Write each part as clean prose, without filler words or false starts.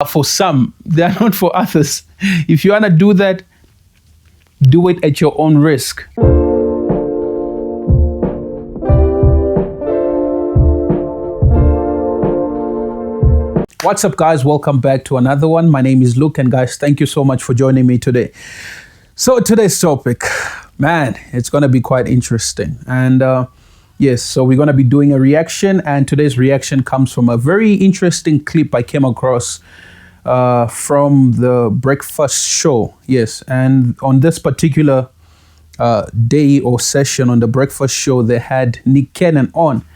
For some, they are not for others. If you want to do that, do it at your own risk. What's up, guys? Welcome back to another one. My name is Luke, and guys, thank you so much for joining me today. So today's topic, man, it's going to be quite interesting. And yes, so we're going to be doing a reaction, and today's reaction comes from a very interesting clip I came across from the breakfast show. Yes, and on this particular day or session on the breakfast show, they had Nick Cannon on,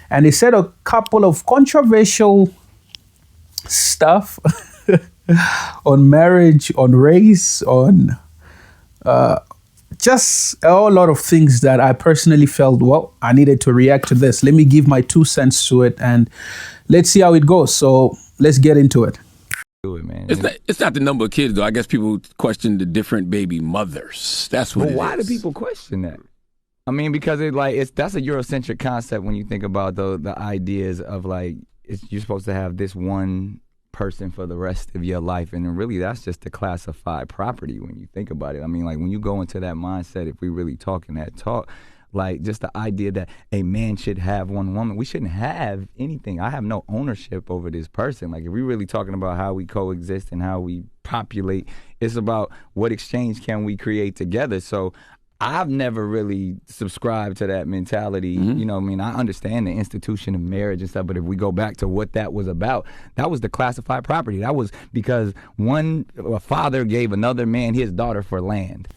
and he said a couple of controversial stuff on marriage, on race, on just a whole lot of things that I personally felt, well, I needed to react to this. Let me give my 2 cents to it, and let's see how it goes. So let's get into it. Do it, man. It's not the number of kids, though. I guess people question the different baby mothers. That's what But it why is. do people question that? I mean, because that's a Eurocentric concept when you think about the ideas of you're supposed to have this one person for the rest of your life, and then really that's just a classified property when you think about it. I mean, like when you go into that mindset, if we really talking that talk, like just the idea that a man should have one woman, we shouldn't have anything. I have no ownership over this person. Like if we're really talking about how we coexist and how we populate, it's about what exchange can we create together. So I've never really subscribed to that mentality. You know what I mean? I understand the institution of marriage and stuff, but if we go back to what that was about, that was the classified property. That was because a father gave another man his daughter for land.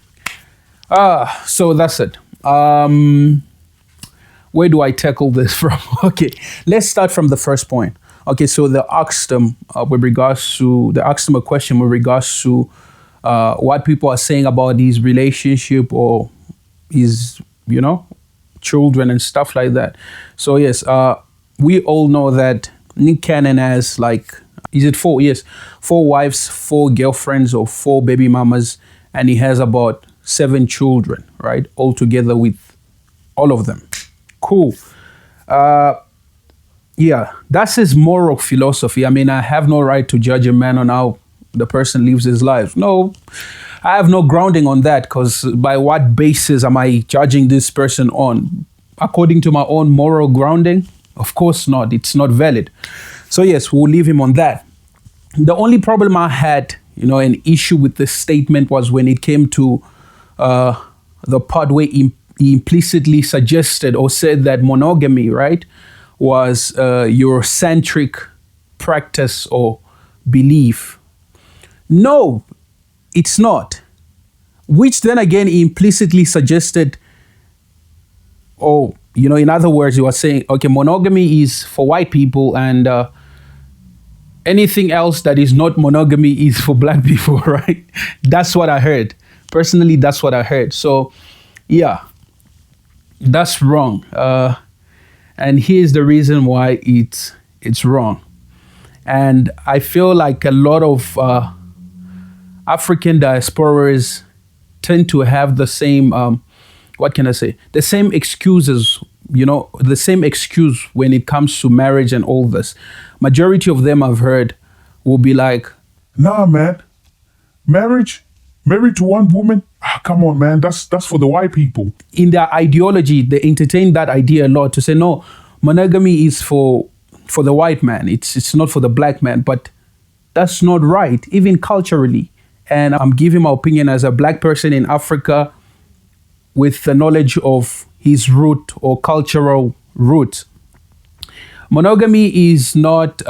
So that's it. Where do I tackle this from? Okay, let's start from the first point. Okay, so they asked them a question with regards to what people are saying about his relationship or his, children and stuff like that. So yes, we all know that Nick Cannon has is it 4? Yes, 4 wives, 4 girlfriends, or 4 baby mamas, and he has about 7 children, right? All together with all of them. Cool. Yeah, that's his moral philosophy. I mean, I have no right to judge a man on how the person lives his life. No, I have no grounding on that, because by what basis am I judging this person on? According to my own moral grounding? Of course not. It's not valid. So yes, we'll leave him on that. The only problem I had, an issue with this statement was when it came to the part where he implicitly suggested or said that monogamy, right, was a Eurocentric practice or belief. No, it's not. Which then again he implicitly suggested, in other words, he was saying, okay, monogamy is for white people, and anything else that is not monogamy is for black people, right? That's what I heard. Personally, that's what I heard. So, yeah, that's wrong. And here's the reason why it's wrong. And I feel like a lot of African diasporas tend to have the same, the same excuses, the same excuse when it comes to marriage and all this. Majority of them I've heard will be like, nah, man, married to one woman? Come on, man, that's for the white people. In their ideology, they entertain that idea a lot, to say, no, monogamy is for the white man. It's not for the black man. But that's not right, even culturally. And I'm giving my opinion as a black person in Africa with the knowledge of his root or cultural root. Monogamy is not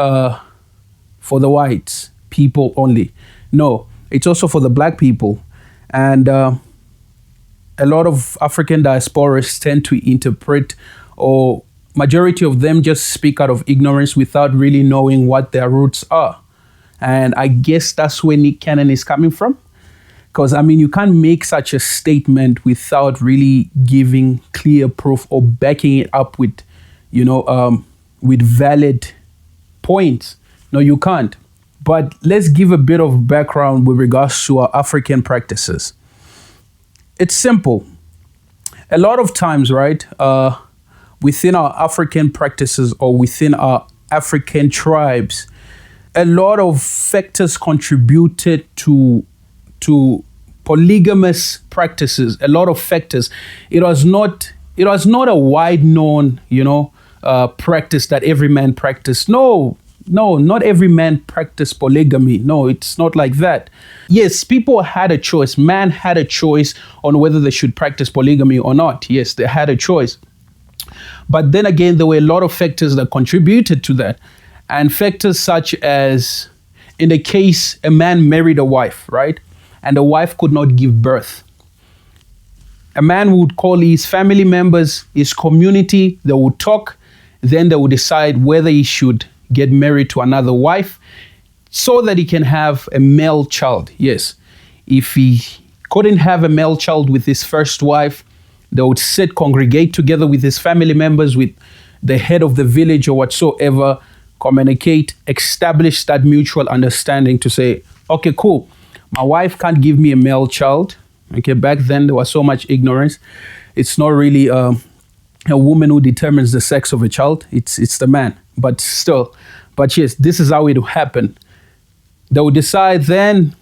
for the white people only. No, it's also for the black people. And a lot of African diasporas tend to interpret, or majority of them just speak out of ignorance without really knowing what their roots are. And I guess that's where Nick Cannon is coming from. Because, I mean, you can't make such a statement without really giving clear proof or backing it up with, with valid points. No, you can't. But let's give a bit of background with regards to our African practices. It's simple. A lot of times, right, within our African practices or within our African tribes, a lot of factors contributed to polygamous practices. A lot of factors. It was not a wide known, practice that every man practiced. No, not every man practiced polygamy. No, it's not like that. Yes, people had a choice. Man had a choice on whether they should practice polygamy or not. Yes, they had a choice. But then again, there were a lot of factors that contributed to that. And factors such as, in the case, a man married a wife, right? And the wife could not give birth. A man would call his family members, his community, they would talk, then they would decide whether he should get married to another wife so that he can have a male child. Yes. If he couldn't have a male child with his first wife, they would sit, congregate together with his family members, with the head of the village or whatsoever, communicate, establish that mutual understanding to say, okay, cool. My wife can't give me a male child. Okay, back then there was so much ignorance. It's not really a woman who determines the sex of a child. It's the man. But yes, this is how it would happen. They would decide, then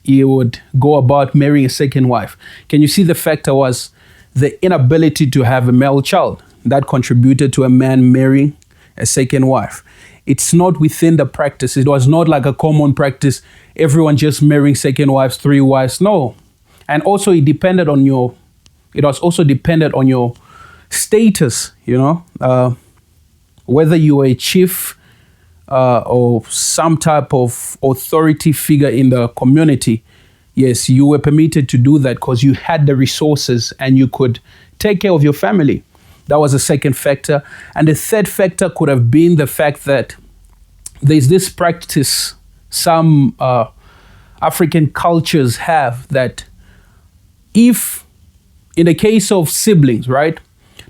he would go about marrying a second wife. Can you see the factor was the inability to have a male child that contributed to a man marrying a second wife? It's not within the practice. It was not like a common practice, everyone just marrying second wives, three wives. No. And also it was also dependent on your status, whether you were a chief or some type of authority figure in the community. Yes, you were permitted to do that because you had the resources and you could take care of your family. That was the second factor. And the third factor could have been the fact that there's this practice some African cultures have, that if, in the case of siblings, right?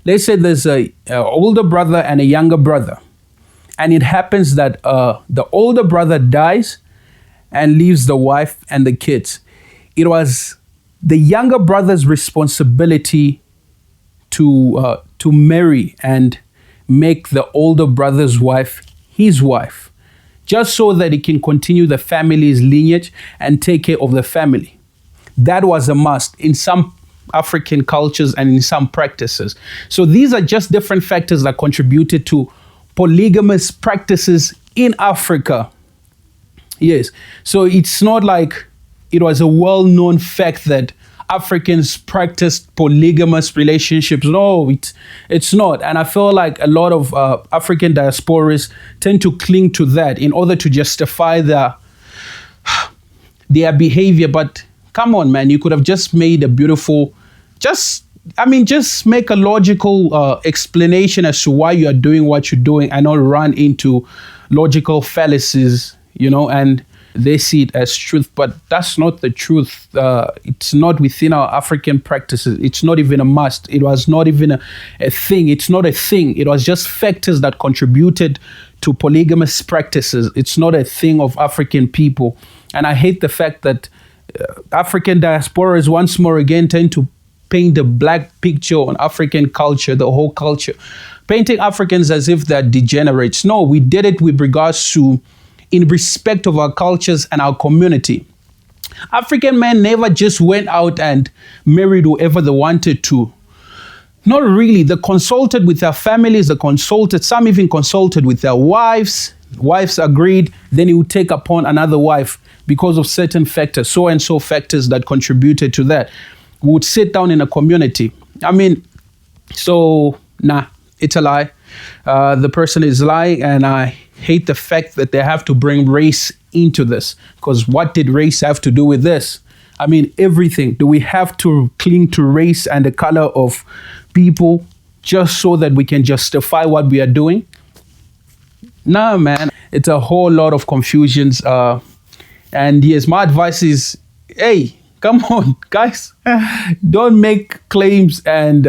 Let's say there's a older brother and a younger brother. And it happens that the older brother dies and leaves the wife and the kids. It was the younger brother's responsibility to marry and make the older brother's wife his wife, just so that he can continue the family's lineage and take care of the family. That was a must in some African cultures and in some practices. So these are just different factors that contributed to polygamous practices in Africa. Yes. So it's not like it was a well-known fact that Africans practiced polygamous relationships. No, it's not. And I feel like a lot of African diasporas tend to cling to that in order to justify their behavior. But come on, man, you could have just made a beautiful, just make a logical explanation as to why you are doing what you're doing and not run into logical fallacies, and they see it as truth, but that's not the truth. It's not within our African practices. It's not even a must. It was not even a thing. It's not a thing. It was just factors that contributed to polygamous practices. It's not a thing of African people. And I hate the fact that African diasporas once more again tend to paint the black picture on African culture, the whole culture, painting Africans as if they're degenerates. No, we did it with regards to in respect of our cultures and our community. African men never just went out and married whoever they wanted to. Not really. They consulted with their families, some even consulted with their wives. Wives agreed, then he would take upon another wife because of certain factors, so and so factors that contributed to that. We would sit down in a community. It's a lie. The person is lying, and I hate the fact that they have to bring race into this, because what did race have to do with this? Everything. Do we have to cling to race and the color of people just so that we can justify what we are doing? No, man. It's a whole lot of confusions. And yes, my advice is, hey, come on, guys. Don't make claims and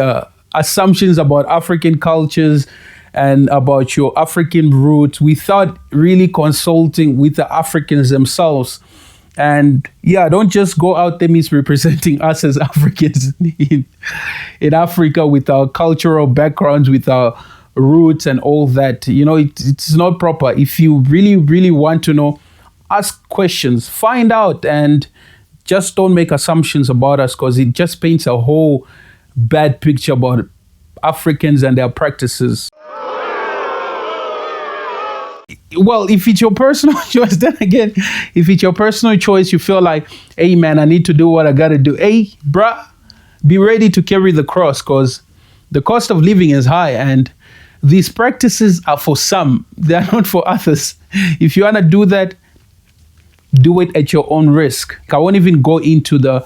assumptions about African cultures and about your African roots without really consulting with the Africans themselves. And yeah, don't just go out there misrepresenting us as Africans in Africa with our cultural backgrounds, with our roots and all that. You know, it's not proper. If you really, really want to know, ask questions, find out, and just don't make assumptions about us, because it just paints a whole bad picture about Africans and their practices. Well, if it's your personal choice, then again, if it's your personal choice, you feel like, hey man, I need to do what I gotta do. Hey, bruh, be ready to carry the cross, because the cost of living is high, and these practices are for some, they are not for others. If you wanna do that, do it at your own risk. I won't even go into the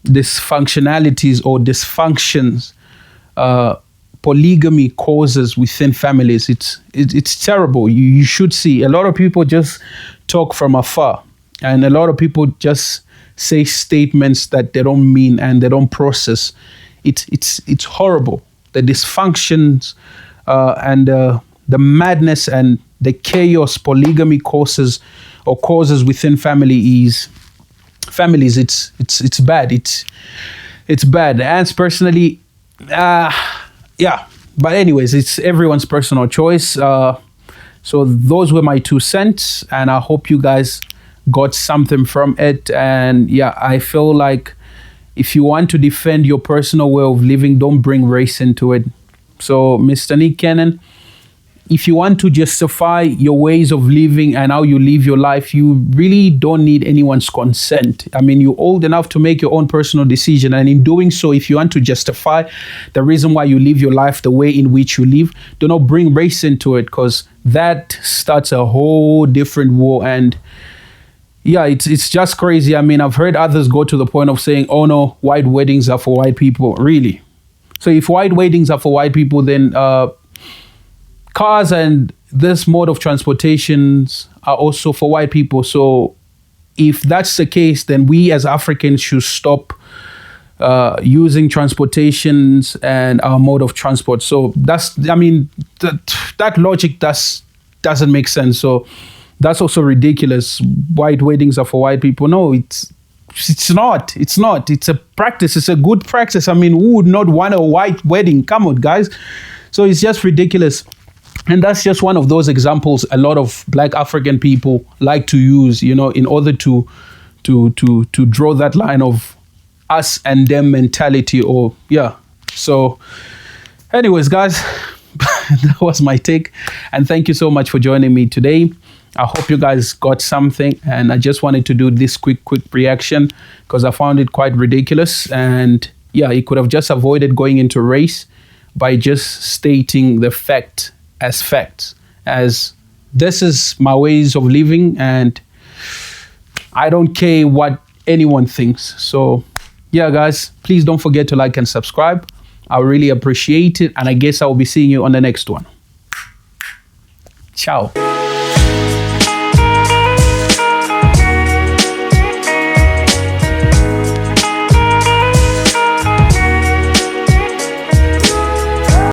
dysfunctionalities or dysfunctions polygamy causes within families. It's terrible. You should see. A lot of people just talk from afar, and a lot of people just say statements that they don't mean and they don't process. It's horrible. The dysfunctions and the madness and the chaos polygamy causes within families. It's bad. It's bad. And personally, yeah. But anyways, it's everyone's personal choice. So those were my 2 cents, and I hope you guys got something from it. And yeah, I feel like if you want to defend your personal way of living, don't bring race into it. So, Mr. Nick Cannon, if you want to justify your ways of living and how you live your life, you really don't need anyone's consent. I mean, you're old enough to make your own personal decision. And in doing so, if you want to justify the reason why you live your life the way in which you live, do not bring race into it, because that starts a whole different war. And yeah, it's just crazy. I mean, I've heard others go to the point of saying, oh no, white weddings are for white people. Really? So if white weddings are for white people, then cars and this mode of transportations are also for white people. So if that's the case, then we as Africans should stop using transportations and our mode of transport. So that logic doesn't make sense. So that's also ridiculous. White weddings are for white people. No, it's not. It's not. It's a practice. It's a good practice. I mean, who would not want a white wedding? Come on, guys. So it's just ridiculous. And that's just one of those examples a lot of Black African people like to use, you know, in order to draw that line of us and them mentality. Or yeah. So anyways, guys, that was my take. And thank you so much for joining me today. I hope you guys got something. And I just wanted to do this quick reaction because I found it quite ridiculous. And yeah, he could have just avoided going into race by just stating the fact as facts, as this is my ways of living and I don't care what anyone thinks. So yeah, guys, please don't forget to like and subscribe. I really appreciate it, and I guess I will be seeing you on the next one. Ciao.